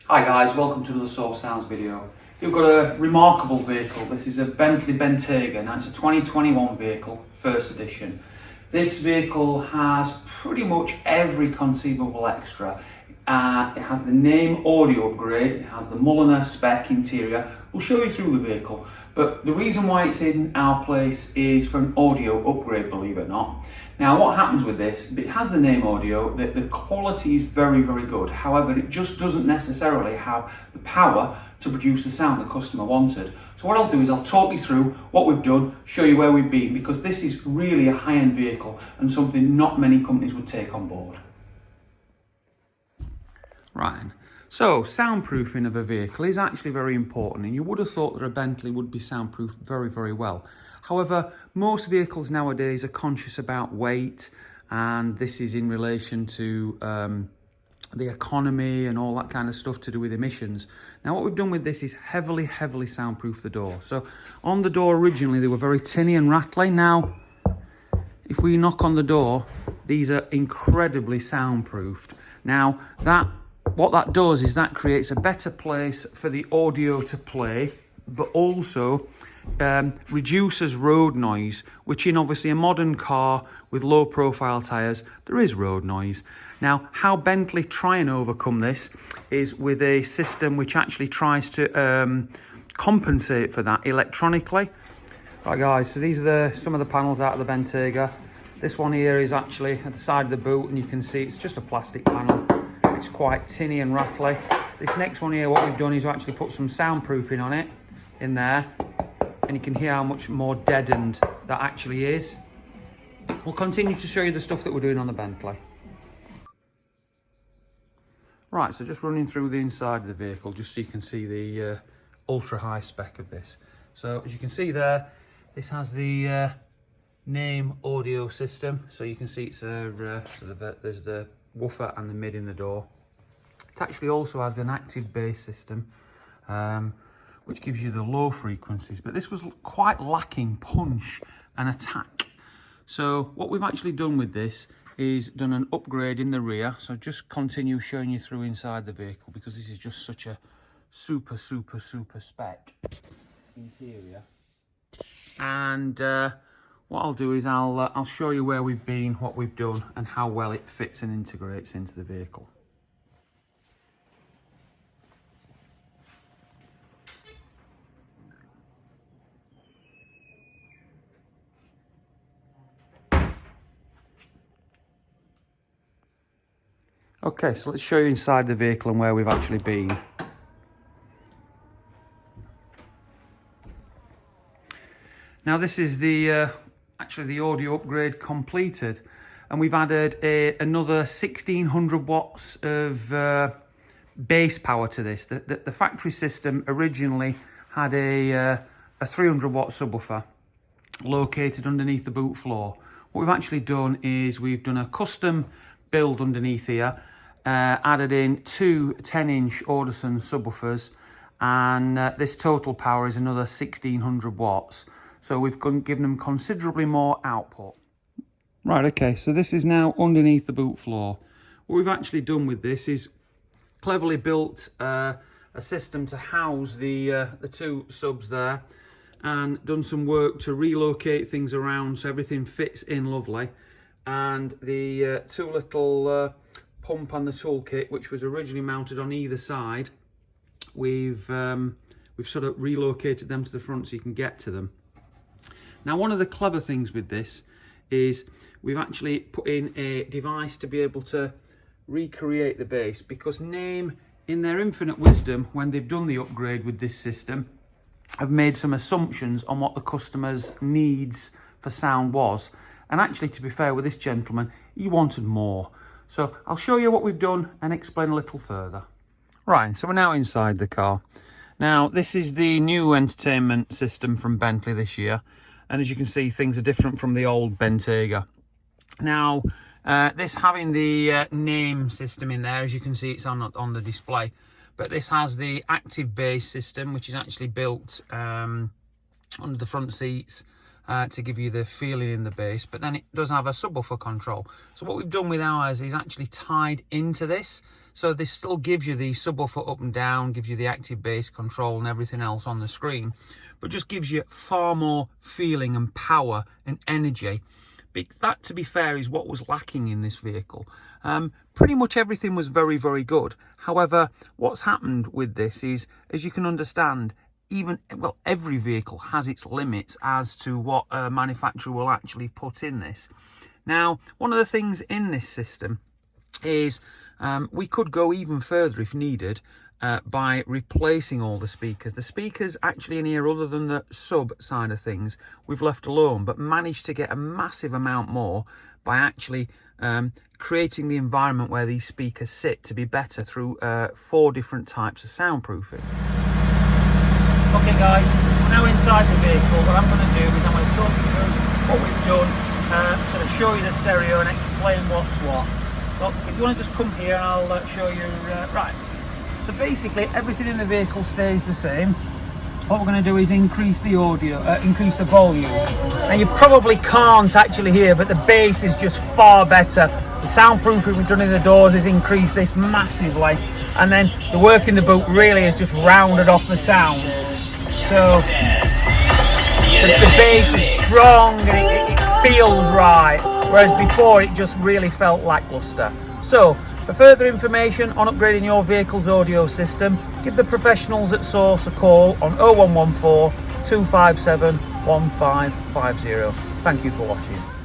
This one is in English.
Hi guys, welcome to another Soul Sounds video. We've got a remarkable vehicle. This is a Bentley Benteyga. Now it's a 2021 vehicle, first edition. This vehicle has pretty much every conceivable extra. It has the Naim audio upgrade, it has the Mulliner spec interior. We'll show you through the vehicle, but the reason why it's in our place is for an audio upgrade, believe it or not. Now what happens with this, it has the Naim audio, the quality is very, very good. However, it just doesn't necessarily have the power to produce the sound the customer wanted. So what I'll do is I'll talk you through what we've done, show you where we've been, because this is really a high-end vehicle and something not many companies would take on board. Right, so soundproofing of a vehicle is actually very important, and you would have thought that a Bentley would be soundproofed very, very well. However, most vehicles nowadays are conscious about weight, and this is in relation to the economy and all that kind of stuff to do with emissions. Now what we've done with this is heavily soundproof the door. So on the door originally they were very tinny and rattly. Now if we knock on the door, these are incredibly soundproofed. Now what that does is that creates a better place for the audio to play, but also reduces road noise, which in obviously a modern car with low profile tyres, there is road noise. Now, how Bentley try and overcome this is with a system which actually tries to compensate for that electronically. Right guys, so these are some of the panels out of the Benteyga. This one here is actually at the side of the boot, and you can see it's just a plastic panel. It's quite tinny and rattly. This next one here, what we've done is we actually put some soundproofing on it in there, and you can hear how much more deadened that actually is. We'll continue to show you the stuff that we're doing on the Bentley. Right, so just running through the inside of the vehicle just so you can see the ultra high spec of this. So as you can see there, this has the Naim audio system. So you can see it's there's the woofer and the mid in the door. It actually also has an active bass system, which gives you the low frequencies, but this was quite lacking punch and attack. So what we've actually done with this is done an upgrade in the rear. So just continue showing you through inside the vehicle, because this is just such a super spec interior. And what I'll do is I'll show you where we've been, what we've done, and how well it fits and integrates into the vehicle. Okay, so let's show you inside the vehicle and where we've actually been. Now this is the actually the audio upgrade completed, and we've added another 1600 watts of bass power to this. The factory system originally had a 300 watt subwoofer located underneath the boot floor. What we've actually done is we've done a custom build underneath here, added in two 10-inch Audison subwoofers, and this total power is another 1600 watts. So we've given them considerably more output. Right, okay, so this is now underneath the boot floor. What we've actually done with this is cleverly built a system to house the two subs there, and done some work to relocate things around so everything fits in lovely. And the two little pump and the toolkit, which was originally mounted on either side, we've sort of relocated them to the front so you can get to them. Now one of the clever things with this is we've actually put in a device to be able to recreate the bass, because Naim, in their infinite wisdom, when they've done the upgrade with this system, have made some assumptions on what the customer's needs for sound was. And actually, to be fair with this gentleman, he wanted more. So I'll show you what we've done and explain a little further. Right, so we're now inside the car. Now, this is the new entertainment system from Bentley this year. And as you can see, things are different from the old Benteyga. Now, this having the Naim system in there, as you can see, it's on the display. But this has the active bass system, which is actually built under the front seats. to give you the feeling in the bass, but then it does have a subwoofer control. So what we've done with ours is actually tied into this, so this still gives you the subwoofer up and down, gives you the active bass control and everything else on the screen, but just gives you far more feeling and power and energy. That, to be fair, is what was lacking in this vehicle. Pretty much everything was very, very good. However, what's happened with this is, as you can understand, every vehicle has its limits as to what a manufacturer will actually put in this. Now, one of the things in this system is we could go even further if needed by replacing all the speakers. The speakers actually in here, other than the sub side of things, we've left alone, but managed to get a massive amount more by actually creating the environment where these speakers sit to be better through 4 different types of soundproofing. Okay guys, we're now inside the vehicle. What I'm going to do is I'm going to talk you through what we've done, sort of show you the stereo and explain what's what. So if you want to just come here, I'll show you. Right, so basically everything in the vehicle stays the same. What we're going to do is increase the audio, increase the volume. Now you probably can't actually hear, but the bass is just far better. The soundproofing we've done in the doors has increased this massively, and then the work in the boot really has just rounded off the sound. So the bass is strong and it feels right, whereas before it just really felt lackluster. So for further information on upgrading your vehicle's audio system, give the professionals at Source a call on 0114 257 1550. Thank you for watching.